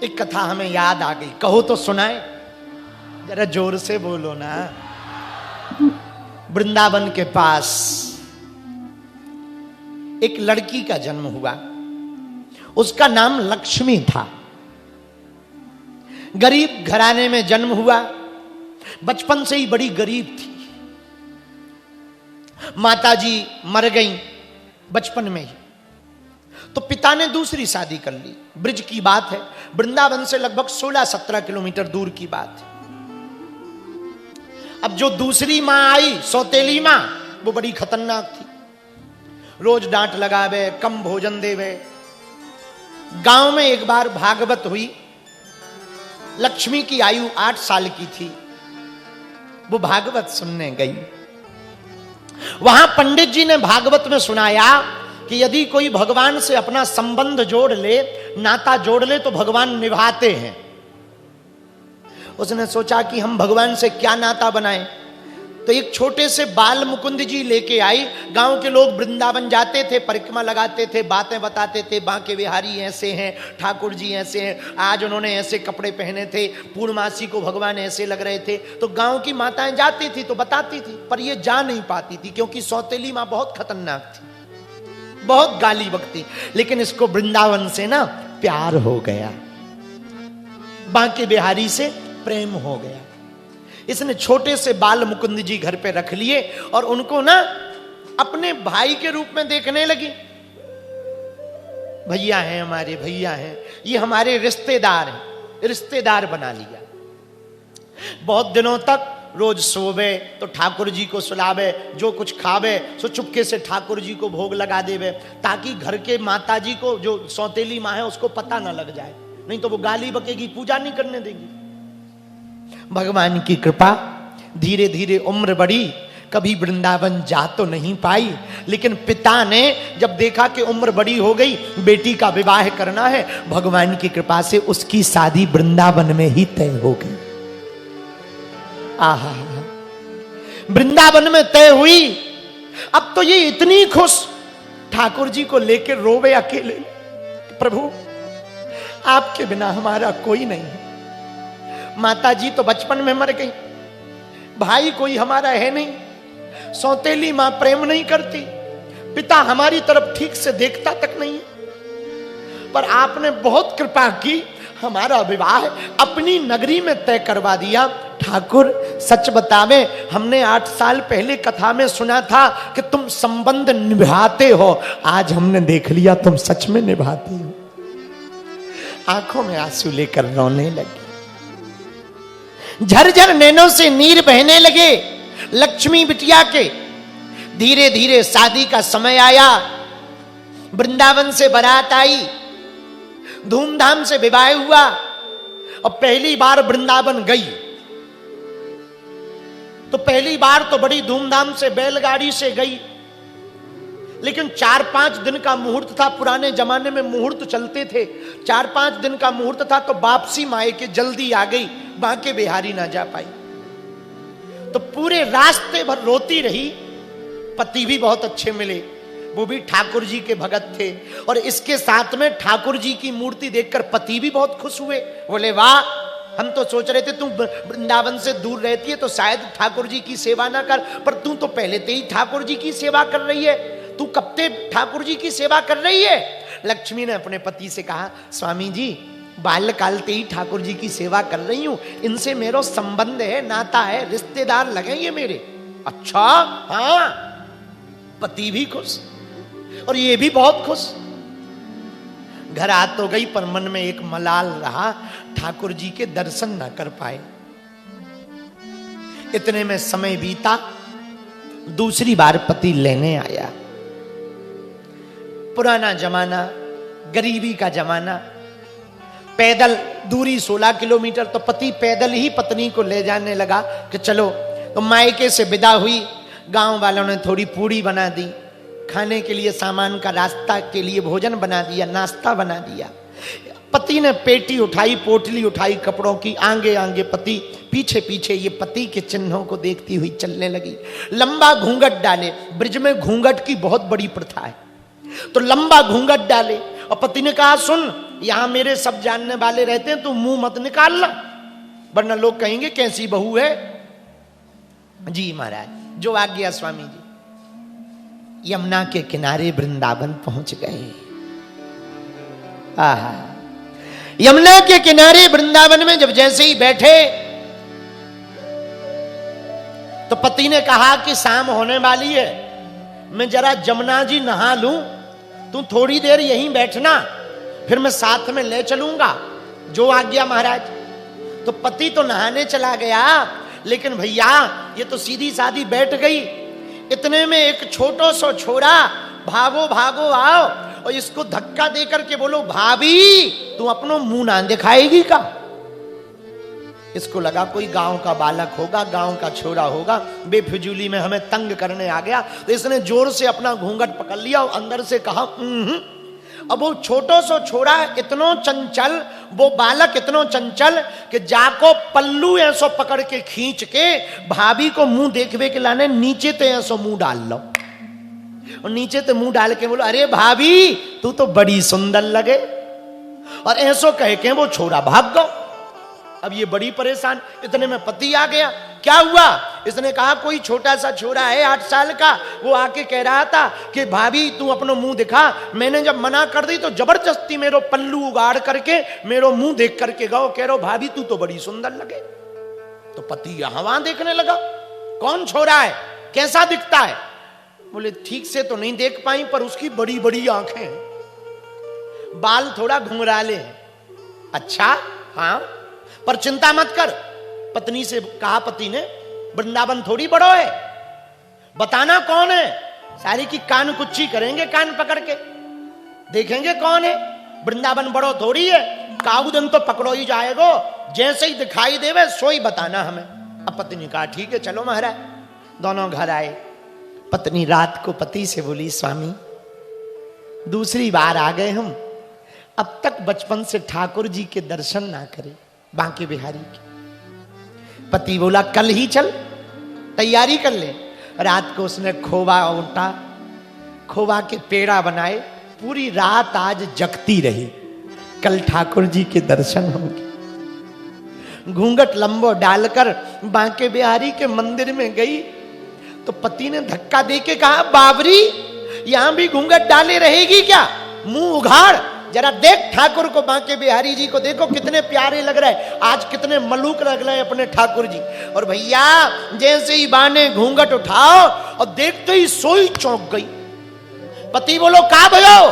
एक कथा हमें याद आ गई, कहो तो सुनाए, जरा जोर से बोलो ना। वृंदावन के पास एक लड़की का जन्म हुआ, उसका नाम लक्ष्मी था। गरीब घराने में जन्म हुआ, बचपन से ही बड़ी गरीब थी। माताजी मर गईं बचपन में ही, तो पिता ने दूसरी शादी कर ली। ब्रिज की बात है, वृंदावन से लगभग 16-17 किलोमीटर दूर की बात है। अब जो दूसरी मां आई, सौतेली मां, वो बड़ी खतरनाक थी। रोज डांट लगावे, कम भोजन देवे। गांव में एक बार भागवत हुई। लक्ष्मी की आयु 8 साल की थी। वो भागवत सुनने गई। वहां पंडित जी ने भागवत में सुनाया कि यदि कोई भगवान से अपना संबंध जोड़ ले, नाता जोड़ ले, तो भगवान निभाते हैं। उसने सोचा कि हम भगवान से क्या नाता बनाएं, तो एक छोटे से बाल मुकुंद जी लेके आई। गांव के लोग वृंदावन जाते थे, परिक्रमा लगाते थे, बातें बताते थे, बांके बिहारी ऐसे हैं, ठाकुर जी ऐसे हैं, आज उन्होंने ऐसे कपड़े पहने थे, पूर्णमासी को भगवान ऐसे लग रहे थे। तो गांव की माताएं जाती थी तो बताती थी, पर ये जा नहीं पाती थी, क्योंकि सौतेली मां बहुत खतरनाक थी, बहुत गाली बकती। लेकिन इसको वृंदावन से ना प्यार हो गया, बांके बिहारी से प्रेम हो गया। इसने छोटे से बाल मुकुंद जी घर पे रख लिए और उनको ना अपने भाई के रूप में देखने लगी। भैया हैं हमारे, भैया हैं, ये हमारे रिश्तेदार हैं, रिश्तेदार बना लिया। बहुत दिनों तक रोज सोवे तो ठाकुर जी को सुलावे, जो कुछ खावे सो चुपके से ठाकुर जी को भोग लगा देवे, ताकि घर के माता जी को, जो सौतेली माँ है, उसको पता ना लग जाए, नहीं तो वो गाली बकेगी, पूजा नहीं करने देगी। भगवान की कृपा, धीरे धीरे उम्र बढ़ी। कभी वृंदावन जा तो नहीं पाई, लेकिन पिता ने जब देखा कि उम्र बड़ी हो गई, बेटी का विवाह करना है, भगवान की कृपा से उसकी शादी वृंदावन में ही तय हो गई। आहा, वृंदावन में तय हुई। अब तो ये इतनी खुश, ठाकुर जी को लेकर रोवे अकेले, प्रभु आपके बिना हमारा कोई नहीं है। माता जी तो बचपन में मर गई, भाई कोई हमारा है नहीं, सौतेली मां प्रेम नहीं करती, पिता हमारी तरफ ठीक से देखता तक नहीं है, पर आपने बहुत कृपा की, हमारा विवाह अपनी नगरी में तय करवा दिया। ठाकुर सच बतावे, हमने 8 साल पहले कथा में सुना था कि तुम संबंध निभाते हो, आज हमने देख लिया तुम सच में निभाते हो। आंखों में आंसू लेकर रोने लगी, झरझर नैनों से नीर बहने लगे लक्ष्मी बिटिया के। धीरे धीरे शादी का समय आया, वृंदावन से बारात आई, धूमधाम से विवाह हुआ। और पहली बार वृंदावन गई तो पहली बार तो बड़ी धूमधाम से बैलगाड़ी से गई, लेकिन 4-5 दिन का मुहूर्त था। पुराने जमाने में मुहूर्त चलते थे, 4-5 दिन का मुहूर्त था, तो वापसी मायके जल्दी आ गई, बांके बिहारी ना जा पाई। तो पूरे रास्ते भर रोती रही। पति भी बहुत अच्छे मिले, वो भी ठाकुर जी के भगत थे, और इसके साथ में ठाकुर जी की मूर्ति देखकर पति भी बहुत खुश हुए। बोले वाह, हम तो सोच रहे थे तुम वृंदावन से दूर रहती है तो शायद ठाकुर जी की सेवा ना कर, पर तू तो पहले से ही ठाकुर जी की सेवा कर रही है, तू कब से ठाकुर जी की सेवा कर रही है। लक्ष्मी ने अपने पति से कहा, स्वामी जी बाल्यकाल से ही ठाकुर जी की सेवा कर रही हूं, इनसे मेरा संबंध है, नाता है, रिश्तेदार लगे ये मेरे। अच्छा, हाँ। पति भी खुश और ये भी बहुत खुश। घर आ तो गई, पर मन में एक मलाल रहा, ठाकुर जी के दर्शन ना कर पाए। इतने में समय बीता, दूसरी बार पति लेने आया। पुराना जमाना, गरीबी का जमाना, पैदल दूरी 16 किलोमीटर, तो पति पैदल ही पत्नी को ले जाने लगा कि चलो। तो मायके से विदा हुई, गांव वालों ने थोड़ी पूड़ी बना दी, खाने के लिए सामान का रास्ता के लिए भोजन बना दिया, नाश्ता बना दिया। पति ने पेटी उठाई, पोटली उठाई कपड़ों की, आगे आगे पति, पीछे पीछे ये पति के चिन्हों को देखती हुई चलने लगी। लंबा घूंघट डाले, ब्रिज में घूंघट की बहुत बड़ी प्रथा है, तो लंबा घूंघट डाले। और पति ने कहा, सुन, यहां मेरे सब जानने वाले रहते हैं, तू मुंह मत निकालना, वरना लोग कहेंगे कैसी बहू है। जी महाराज, जो आज्ञा स्वामी जी। यमुना के किनारे वृंदावन पहुंच गए। आहा, यमुना के किनारे वृंदावन में जब जैसे ही बैठे तो पति ने कहा कि शाम होने वाली है, मैं जरा जमुना जी नहा लूं, तू थोड़ी देर यहीं बैठना, फिर मैं साथ में ले चलूंगा। जो आज्ञा महाराज। तो पति तो नहाने चला गया, लेकिन भैया ये तो सीधी सादी बैठ गई। इतने में एक छोटो सो छोरा भागो भागो आओ और इसको धक्का देकर के बोलो, भाभी तू अपनो मुंह ना दिखाएगी का। इसको लगा कोई गांव का बालक होगा, गांव का छोरा होगा, बेफिजूली में हमें तंग करने आ गया। तो इसने जोर से अपना घूंघट पकड़ लिया और अंदर से कहा अब वो छोटो सो छोरा इतनो चंचल, वो बालक इतनो चंचल कि जाको पल्लू ऐसो पकड़ के खींच के भाभी को मुंह देखवे के लाने नीचे तो ऐसो मुंह डाल लो, और नीचे तो मुंह डाल के बोलो, अरे भाभी तू तो बड़ी सुंदर लगे, और ऐसो कह के वो छोरा भाग गो। अब ये बड़ी परेशान। इतने में पति आ गया। क्या हुआ? इसने कहा कोई छोटा सा छोरा है 8 साल का, वो आके कह रहा था कि भाभी तू अपनो मुंह दिखा। मैंने जब मना कर दी तो जबरदस्ती मेरो पल्लू उगाड़ करके मेरो मुंह देख करके गो, कह रहा भाभी तू तो बड़ी सुंदर लगे। तो पति यहां वहां देखने लगा, कौन छोरा है, कैसा दिखता है? बोले ठीक से तो नहीं देख पाई, पर उसकी बड़ी बड़ी आंखें हैं, बाल थोड़ा घुंघराले हैं। अच्छा हाँ, पर चिंता मत कर। पत्नी से कहा पति ने, वृंदावन थोड़ी बड़ो है, बताना कौन है। सारी की कान कुच्ची करेंगे, कान पकड़ के देखेंगे कौन है। वृंदावन बड़ो थोड़ी है, काउदन तो पकड़ो ही जाएगो, जैसे ही दिखाई देवे सोई बताना हमें। अब पत्नी कहा ठीक है चलो महाराज। दोनों घर आए। पत्नी रात को पति से बोली, स्वामी दूसरी बार आ गए हम, अब तक बचपन से ठाकुर जी के दर्शन ना करे, बांके बिहारी के। पति बोला कल ही चल, तैयारी कर ले। रात को उसने खोवा उठा, खोवा के पेड़ा बनाए, पूरी रात आज जगती रही, कल ठाकुर जी के दर्शन होंगे। घूंघट लंबो डालकर बांके बिहारी के मंदिर में गई तो पति ने धक्का देके कहा, बाबरी यहां भी घूंघट डाले रहेगी क्या? मुंह उघाड़, जरा देख ठाकुर को, बांके बिहारी जी को देखो कितने प्यारे लग रहे, आज कितने मलूक लग रहे अपने ठाकुर जी। और भैया जैसे ही बाने घूंघट उठाओ और देखते ही सोई चौंक गई। पति बोलो का भयो,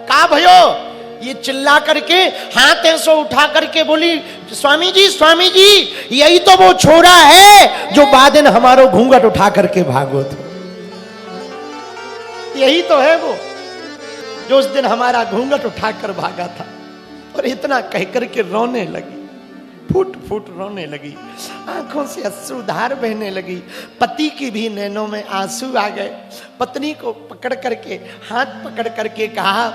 का भयो? ये चिल्ला करके हाथ ऐसो उठा करके बोली, स्वामी जी यही तो वो छोरा है जो बादन हमारो घूंघट उठा करके भागो थे। यही तो है वो जो उस दिन हमारा घूंघट उठाकर भागा था। और इतना कहकर के रोने लगी, फूट फूट रोने लगी, आंखों से अश्रुधार बहने लगी। पति की भी नैनों में आंसू आ गए। पत्नी को पकड़ करके, हाथ पकड़ करके कहा,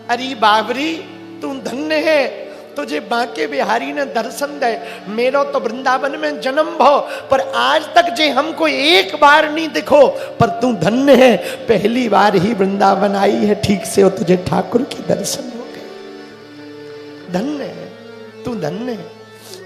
अरे बाबरी तू धन्य है, तुझे बांके बिहारी ने दर्शन दे। मेरो तो वृंदावन में जन्म भो, पर आज तक जे हमको एक बार नहीं दिखो, पर तू धन्य है, पहली बार ही वृंदावन आई है ठीक से, और तुझे ठाकुर के दर्शन हो गए। धन्य है तू, धन्य है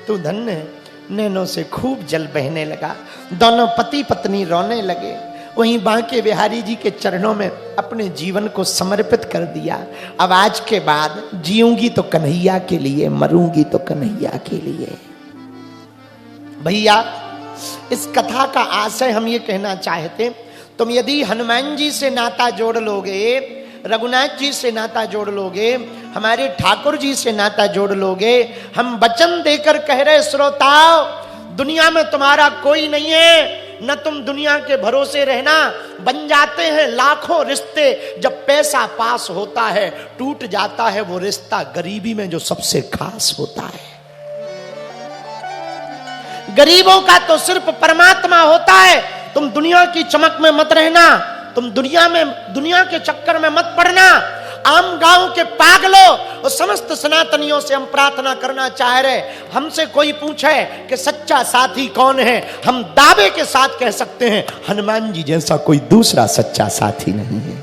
तू, धन्य है। नैनों से खूब जल बहने लगा। दोनों पति पत्नी रोने लगे। वहीं बांके बिहारी जी के चरणों में अपने जीवन को समर्पित कर दिया। अब आज के बाद जीऊंगी तो कन्हैया के लिए, मरूंगी तो कन्हैया के लिए। भैया इस कथा का आशय हम ये कहना चाहते, तुम यदि हनुमान जी से नाता जोड़ लोगे, रघुनाथ जी से नाता जोड़ लोगे, हमारे ठाकुर जी से नाता जोड़ लोगे, हम वचन देकर कह रहे श्रोताओ, दुनिया में तुम्हारा कोई नहीं है, न तुम दुनिया के भरोसे रहना। बन जाते हैं लाखों रिश्ते, जब पैसा पास होता है टूट जाता है वो रिश्ता गरीबी में जो सबसे खास होता है। गरीबों का तो सिर्फ परमात्मा होता है। तुम दुनिया की चमक में मत रहना, तुम दुनिया के चक्कर में मत पड़ना। आम गांव के पागलों और समस्त सनातनियों से हम प्रार्थना करना चाह रहे, हमसे कोई पूछे कि सच्चा साथी कौन है, हम दावे के साथ कह सकते हैं हनुमान जी जैसा कोई दूसरा सच्चा साथी नहीं है।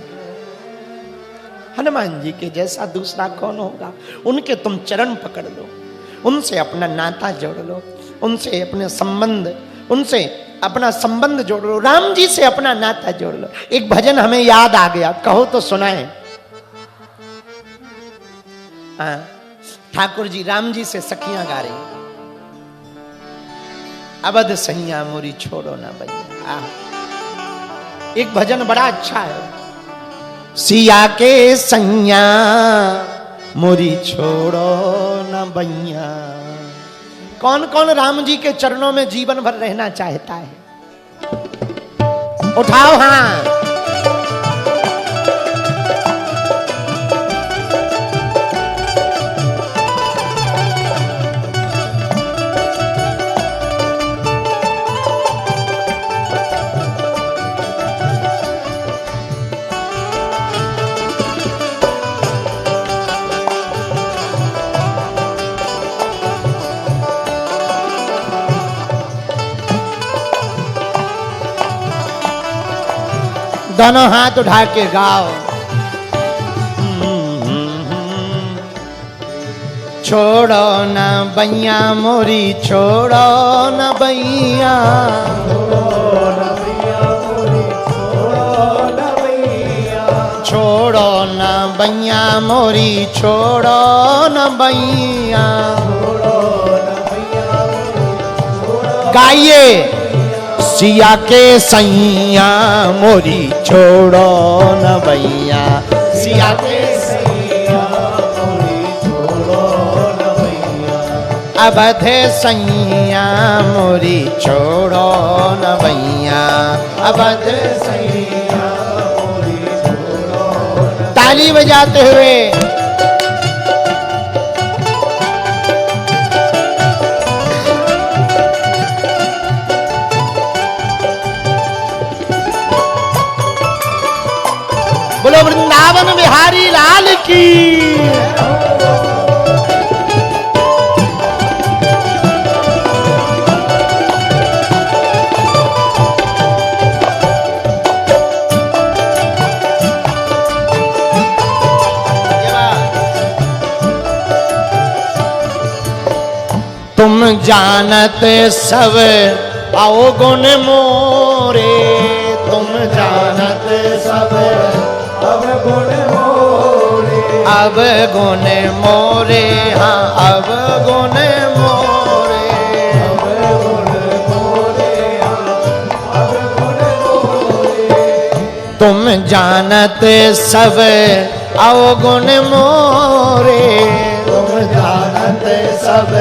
हनुमान जी के जैसा दूसरा कौन होगा। उनके तुम चरण पकड़ लो, उनसे अपना नाता जोड़ लो, उनसे अपने संबंध, उनसे अपना संबंध जोड़ लो, राम जी से अपना नाता जोड़ लो। एक भजन हमें याद आ गया, कहो तो सुनाए। हाँ, ठाकुर जी राम जी से सखियां गा रही, अवध सैया मोरी छोड़ो ना भैया। एक भजन बड़ा अच्छा है, सिया के सैया मोरी छोड़ो ना भैया। कौन कौन राम जी के चरणों में जीवन भर रहना चाहता है? उठाओ हाथ। दोनों हाथ उठा के गाओ। छोड़ो ना बैया मोरी छोड़ो ना बैया, छोड़ो ना बैया मोरी छोड़ो ना बैया। गाइए, सिया के सैया मोरी छोड़ो न भैया, सिया के सैया मोरी छोड़ो न भैया। अवध सैया मोरी छोड़ो न भैया, अवध सैया मोरी छोड़ो। ताली बजाते हुए बोलो वृंदावन बिहारी लाल की। तुम जानत सब अवगुण मोरे, तुम जानत सब अवगुण मोरे, अवगुण मोरे, हाँ अवगुण मोरे, अवगुण मोरे, हाँ अवगुण मोरे। तुम जानत सब अवगुण मोरे, तुम जानत सब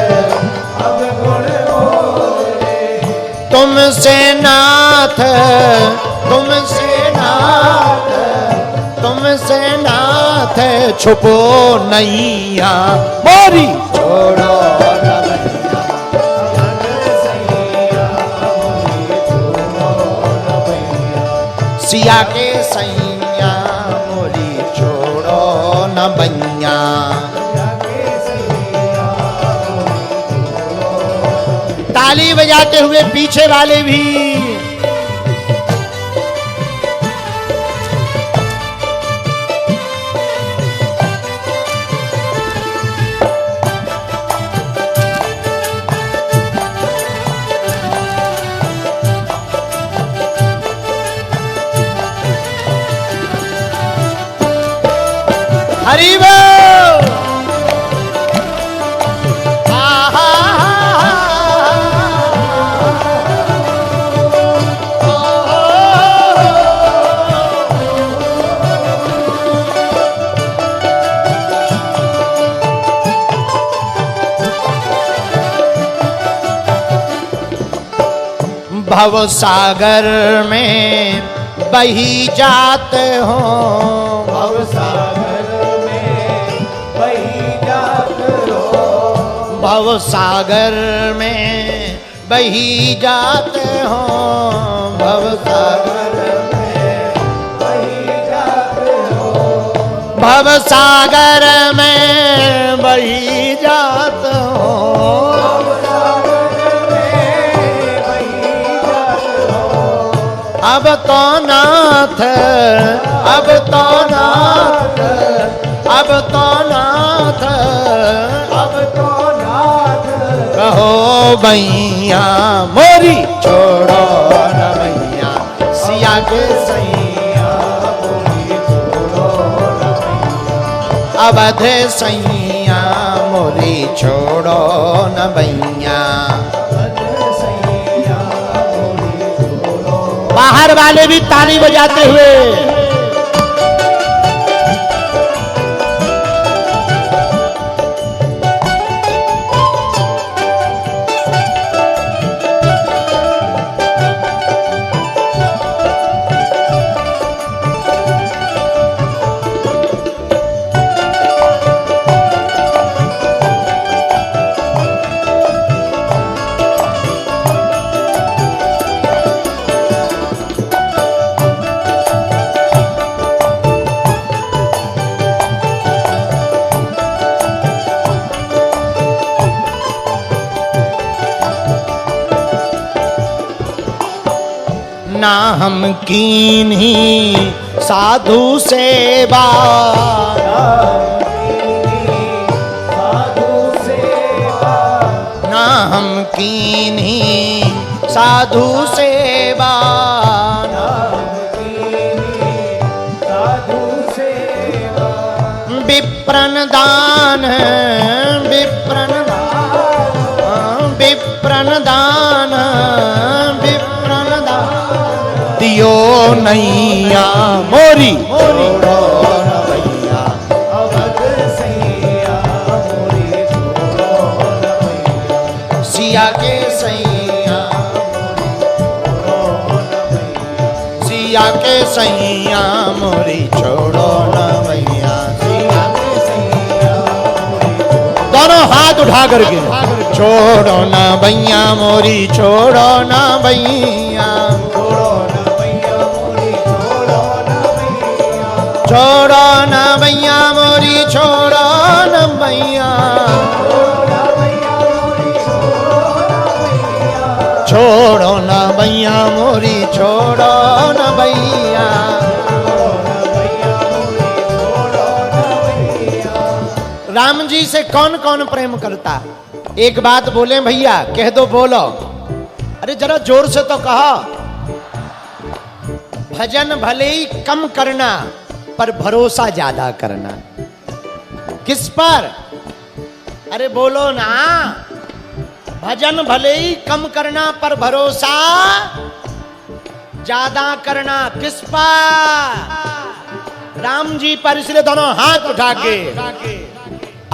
अवगुण मोरे। तुमसे नाथ, तुमसे नाथ, तुमसे नाथ छुपो नैया मोरी छोड़ो न भैया, सिया के सैया मोरी छोड़ो न भैया। ताली बजाते हुए पीछे वाले भी हरि बोल। भव सागर में बही जाते हो, भव सागर में बही जाते हो, भव सागर में बही जाते हो, भव सागर में बही जाते हो, भव सागर में बही जाते हो। अब तो ना नाथ, अब तो नाथ, अब तो नाथ, अब तो नाथ कहो भैया मोरी छोड़ो न भैया, सिया के सैया मोरी छोड़ो न भैया, अवध सैया मोरी छोड़ो न भैया। सैया मोरी छोड़ो। बाहर वाले भी ताली बजाते हुए ना हम कीन्ही साधु सेवा, साधु सेवा, ना हम कीन्ही साधु सेवा, साधु सेवा, विप्रन दान, विप्रन विप्रन दान, विप्रन दान दियो नैया मोरी छोड़ो न भैया, अवध सैया मोरी छोड़ो न भैया, सिया के सैया, सिया के सैया मोरी छोड़ो न भैया, सिया के सैया दोनों हाथ उठा करके छोड़ो न भैया मोरी छोड़ो न भैया, छोड़ो न भैया मोरी छोड़ो न भैया, छोड़ो न भैया मोरी छोड़ो न भैया। राम जी से कौन कौन प्रेम करता? एक बात बोले भैया, कह दो बोलो, अरे जरा जोर से तो कहो। भजन भले ही कम करना पर भरोसा ज्यादा करना। किस पर? अरे बोलो ना। भजन भले ही कम करना पर भरोसा ज्यादा करना। किस पर? राम जी पर। इसलिए दोनों हाथ उठा के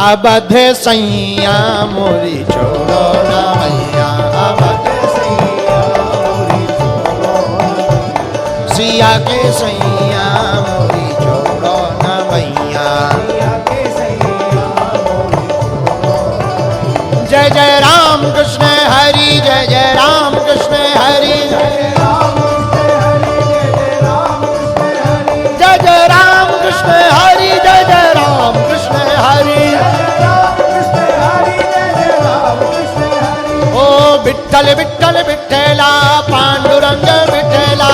अवध सैया मोरी छोड़ो ना भैया, अवध सैया मोरी छोड़ो ना, सिया के सैया मोरी छोड़ो ना भैया, जय जय राम कृष्ण हरि, जय जय राम कृष्ण हरि, जय जय राम कृष्ण हरि, जय जय राम कृष्ण हरि। ओ विठ्ठल विठ्ठल विठ्ठला, पांडुरंग विठ्ठला,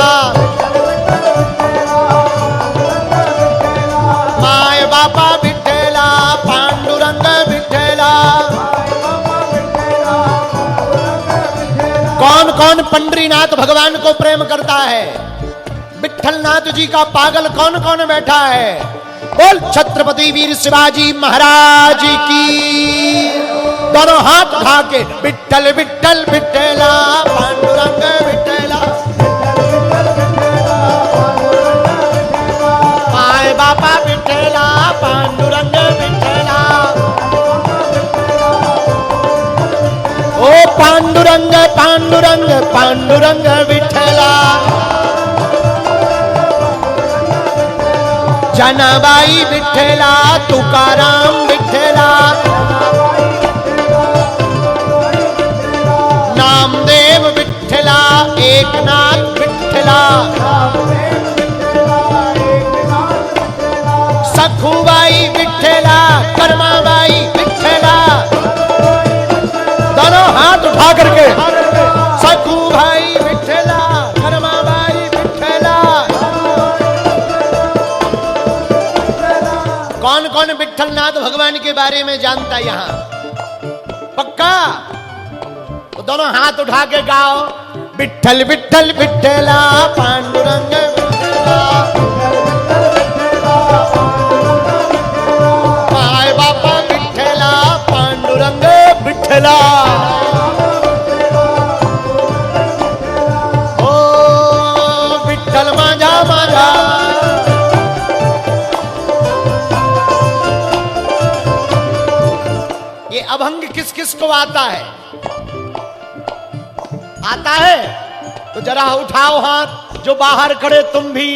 माय बापा विठ्ठला, पांडुरंग विठ्ठला। कौन कौन पंडरीनाथ भगवान को प्रेम करता है? विठ्ठलनाथ जी का पागल कौन कौन बैठा है? बोल छत्रपति वीर शिवाजी महाराज की। दोनों हाथ उठा के विठ्ठल विठ्ठल विठ्ठला, पांडुरंग विठ्ठला, माय बापा विठ्ठला, पांडुरंग विठ्ठला। ओ पांडुरंग पांडुरंग पांडुरंग विठ्ठला, जनाबाई विठ्ठला, तुकाराम विठ्ठला, नामदेव विठ्ठला, एकनाथ विठ्ठला, सखुबाई विठ्ठला, कर्माबाई विठ्ठला। दोनों हाथ उठा करके सखुबाई विठ्ठला, कर्माबाई विठ्ठला, विठलनाथ भगवान के बारे में जानता यहां पक्का, तो दोनों हाथ उठा के गाओ, विठल विठल विठला पांडुरंग विठला, माय बापा विठला पांडुरंग विठला, ओ विठल माझा माझा। ये अभंग किस किस को आता है? आता है तो जरा उठाओ हाथ, जो बाहर खड़े तुम भी।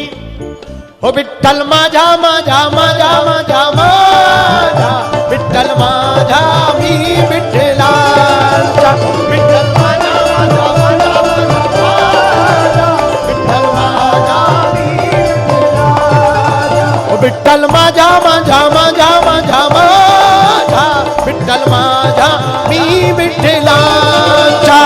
हो विठ्ठल माझा माझा माझा माझा माझा, विठ्ठल माझा मी विठ्ठलांचा, विठ्ठल माझा माझा माझा माझा, विठ्ठल माझा मी विठ्ठलांचा, हो विठ्ठल माझा माझा माझा माझा माझा, विठ्ठल माझा मी विठ्ठलांचा,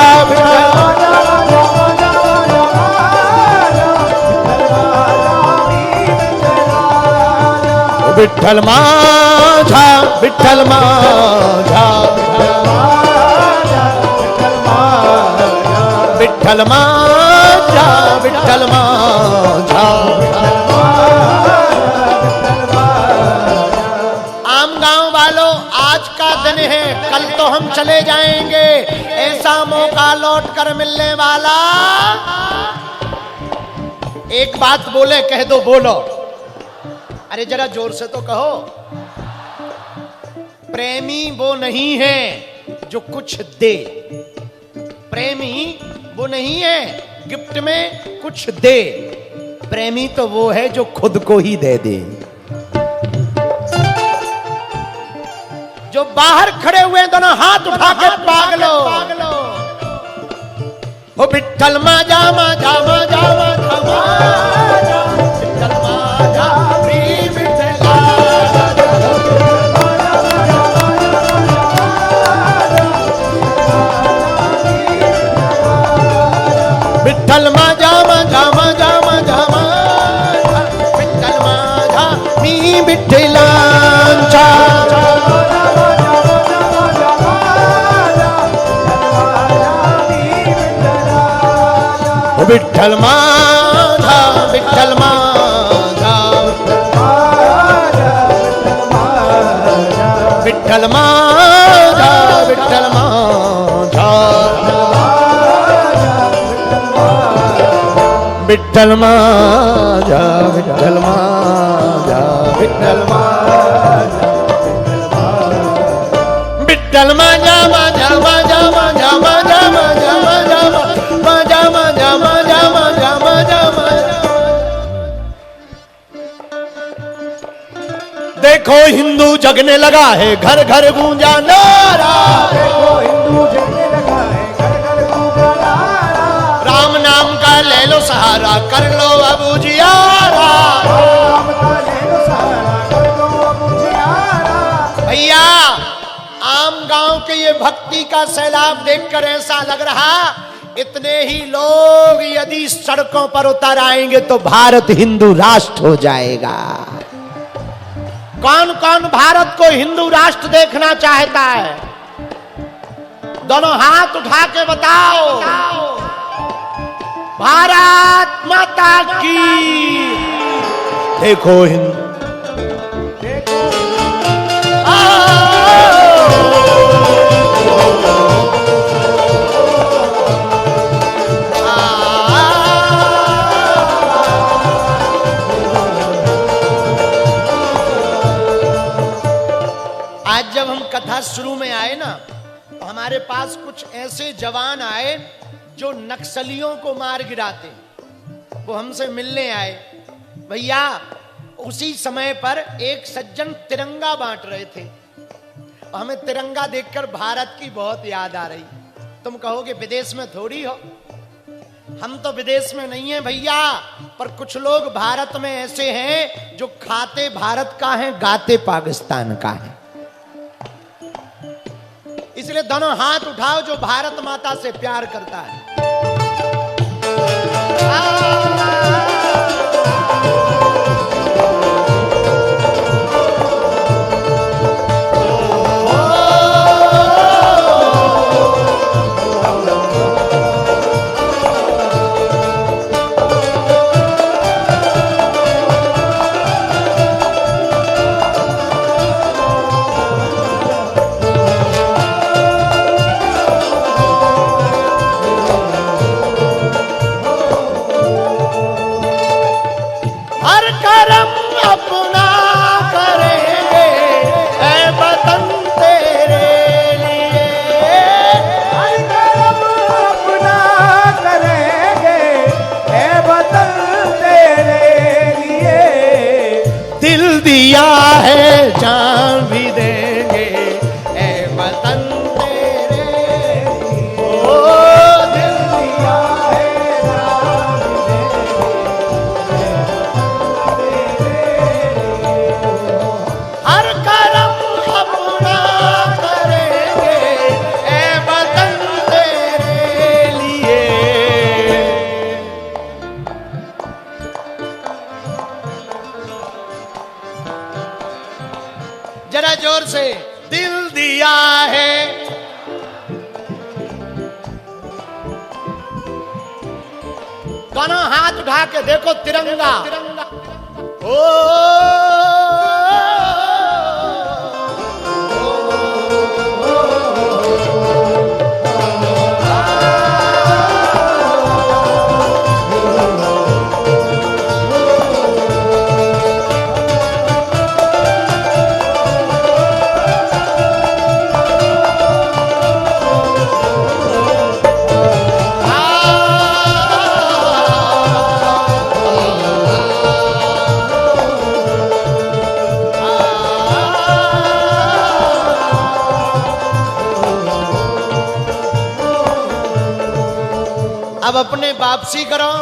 विठ्ठल माझा विठ्ठल माझा विठ्ठल माझा विठ्ठल माझा। आम गांव वालों, आज का दिन है, कल तो हम चले जाएंगे, ऐसा मौका लौट कर मिलने वाला। एक बात बोले, कह दो, बोलो, अरे जरा जोर से तो कहो। प्रेमी वो नहीं है जो कुछ दे, प्रेमी वो नहीं है गिफ्ट में कुछ दे, प्रेमी तो वो है जो खुद को ही दे दे। जो बाहर खड़े हुए दोनों हाथ उठा के पागलो, हो विठ्ठल माझा माझा माझा माझा माझा, विठ्ठल माझा मी विठ्ठला, विठ्ठल माझा माझा माझा माझा माझा, विठ्ठल माझा मी विठ्ठलांचा, विठ्ठल माझा विठ्ठल माझा विठ्ठल माझा विठ्ठल माझा विठ्ठल माझा विठ्ठल माझा विठ्ठल माझा विठ्ठल माझा माझा माझा माझा माझा माझा माझा माझा माझा माझा माझा माझा माझा। देखो हिंदू जगने लगा है, घर घर गूंजा नारा, देखो हिंदू जगने लगा है, घर घर गूंजा नारा, राम नाम का ले लो सहारा, कर लो अब उजियारा, राम का ले लो सहारा, कर लो अब उजियारा। भैया आम गांव के ये भक्ति का सैलाब देखकर ऐसा लग रहा, इतने ही लोग यदि सड़कों पर उतर आएंगे तो भारत हिंदू राष्ट्र हो जाएगा। कौन कौन भारत को हिंदू राष्ट्र देखना चाहता है? दोनों हाथ उठा के बताओ। भारत माता की। देखो हिंदू, आज जब हम कथा शुरू में आए ना, तो हमारे पास कुछ ऐसे जवान आए जो नक्सलियों को मार गिराते, वो हमसे मिलने आए। भैया उसी समय पर एक सज्जन तिरंगा बांट रहे थे, और हमें तिरंगा देखकर भारत की बहुत याद आ रही। तुम कहोगे विदेश में थोड़ी हो, हम तो विदेश में नहीं है भैया, पर कुछ लोग भारत में ऐसे हैं जो खाते भारत का है, गाते पाकिस्तान का है। इसलिए दोनों हाथ उठाओ जो भारत माता से प्यार करता है। उठा के देखो तिरंगा। ओ अब अपने वापसी करो।